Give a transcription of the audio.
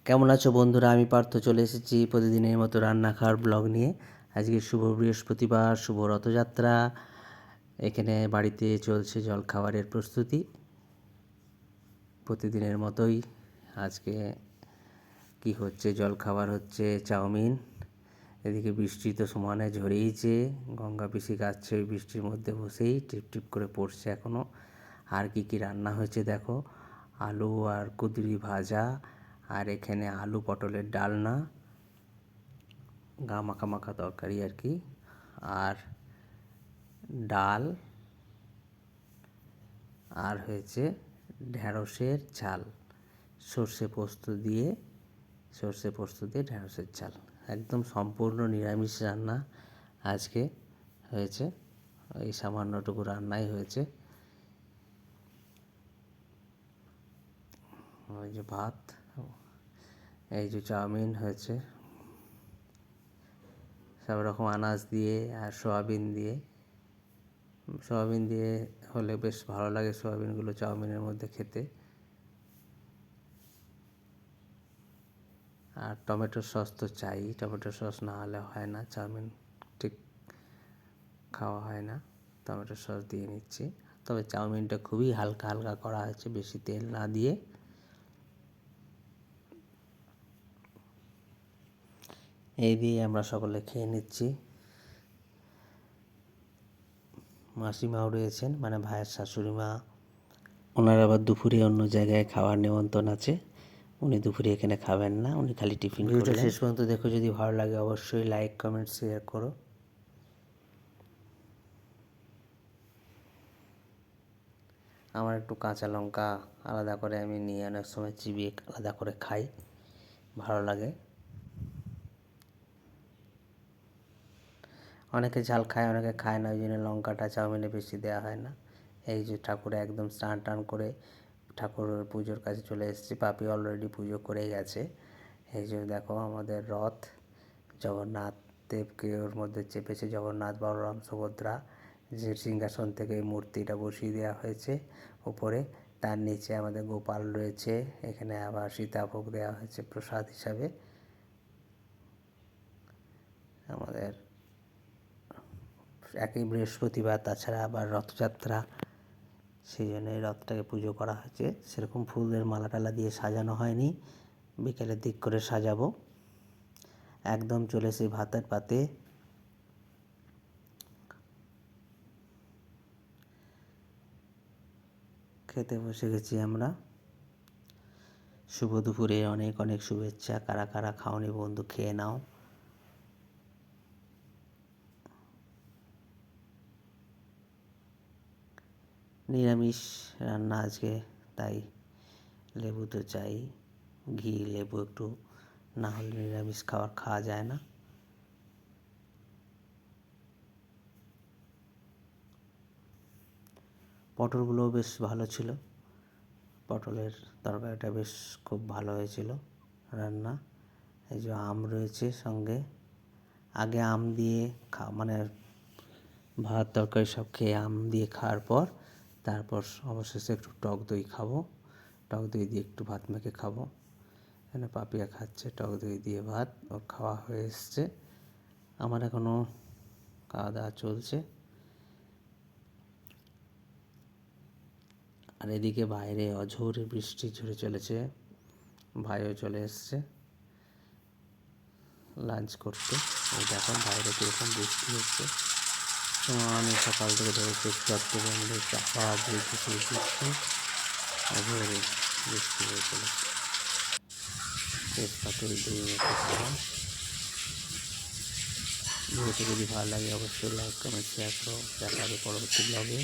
কেমন আছো বন্ধুরা? আমি পার্থ চলে এসেছি প্রতিদিনের মতো রান্না খাওয়ার ব্লগ নিয়ে। আজকে শুভ বৃহস্পতিবার, শুভ রথযাত্রা। এখানে বাড়িতে চলছে জলখাবারের প্রস্তুতি প্রতিদিনের মতোই। আজকে কি হচ্ছে? জলখাবার হচ্ছে চাউমিন। এদিকে বৃষ্টি তো সমানে ঝরেইছে, গঙ্গা পিসি গাচ্ছে ওই বৃষ্টির মধ্যে বসেই টিপ টিপ করে পড়ছে এখনও। আর কি কি রান্না হয়েছে দেখো, আলু আর কুঁদরি ভাজা, আর এখানে আলু পটলের ডালনা, গা মাখা মাখা তরকারি আর কি, আর ডাল, আর হয়েছে ঢ্যাঁড়সের ঝাল, সর্ষে পোস্ত দিয়ে ঢ্যাঁড়সের ঝাল। একদম সম্পূর্ণ নিরামিষ রান্না আজকে হয়েছে। এই সামান্যটুকু রান্নাই হয়েছে। ওই যে ভাত, এই যে চাউমিন হয়েছে সব রকম আনাজ দিয়ে আর সয়াবিন দিয়ে হলে বেশ ভালো লাগে সয়াবিনগুলো চাউমিনের মধ্যে খেতে। আর টমেটো সস তো চাই, টমেটো সস না হলে হয় না, চাউমিন ঠিক খাওয়া হয় না। টমেটো সস দিয়ে নিচ্ছি। তবে চাউমিনটা খুবই হালকা হালকা করা হয়েছে, বেশি তেল না দিয়ে। এই দিয়ে আমরা সকলে খেয়ে নিচ্ছি। মাসিমাও রয়েছেন, মানে ভাইয়ের শাশুড়ি মা। ওনার আবার দুপুরে অন্য জায়গায় খাওয়ার নিমন্ত্রণ আছে, উনি দুপুরে এখানে খাবেন না, উনি খালি টিফিন করবেন। ভিডিওটা শেষ পর্যন্ত দেখো, যদি ভালো লাগে অবশ্যই লাইক কমেন্ট শেয়ার করো। আমার একটু কাঁচা লঙ্কা আলাদা করে আমি নিয়ে অনেক সময় চিবিয়ে আলাদা করে খাই, ভালো লাগে। অনেকে ঝাল খায়, অনেকে খায় না, ওই জন্য লঙ্কাটা চাউমিনে বেশি দেওয়া হয় না। এই যে ঠাকুরে একদম স্নান টান করে ঠাকুরের পুজোর কাছে চলে এসেছি। পাপি অলরেডি পুজো করে গেছে। এই যে দেখো আমাদের রথ, জগন্নাথ দেবকে ওর মধ্যে চেপেছে, জগন্নাথ, বলরাম, সুভদ্রা। যে সিংহাসন থেকে এই মূর্তিটা বসিয়ে দেওয়া হয়েছে উপরে, তার নিচে আমাদের গোপাল রয়েছে। এখানে আবার সীতাভোগ দেওয়া হয়েছে প্রসাদ হিসাবে। আমাদের একই বৃহস্পতিবার, তাছাড়া আবার রথযাত্রা, সেই জন্য এই রথটাকে পুজো করা হয়েছে। সেরকম ফুলের মালা টালা দিয়ে সাজানো হয়নি, বিকেলের দিক করে সাজাবো। একদম চলে এসে ভাতের পাতে। খেতে বসে গেছি আমরা। শুভ দুপুরে অনেক অনেক শুভেচ্ছা। কারা কারা খাওনি বন্ধু, খেয়ে নাও। নিরামিষ রান্না আজকে, তাই লেবু তো চাই, ঘি লেবু একটু না হলে নিরামিষ খাওয়া যায় না। পটলগুলোও বেশ ভালো ছিল, পটলের তরকারিটা বেশ খুব ভালো হয়েছিল রান্না। এই যে আম রয়েছে সঙ্গে, আগে আম দিয়ে মানে ভাত তরকারি সব খেয়ে আম দিয়ে খাওয়ার পর তারপর অবশেষে একটু টক দই খাবো। টক দই দিয়ে একটু ভাত মেখে খাবো। এখানে পাপিয়া খাচ্ছে টক দই দিয়ে ভাত, ওর খাওয়া হয়ে এসছে। আমার এখনও খাওয়া দাওয়া চলছে। আর এদিকে বাইরে অঝোরে বৃষ্টি ঝরে চলেছে। ভাইও চলে এসছে লাঞ্চ করতে। এই দেখো বাইরে কীরকম বৃষ্টি হচ্ছে। আমি সকাল থেকে ধরেছি চট্টগ্রামের চাপা বৃষ্টি অঝোরে বৃষ্টি হয়ে চলেছে। তেজপাতের দই মেখে খাওয়া। ভিডিওটি যদি ভালো লাগে অবশ্যই লাইক কমেন্ট শেয়ার করো। দেখা হবে পরবর্তী ব্লগে।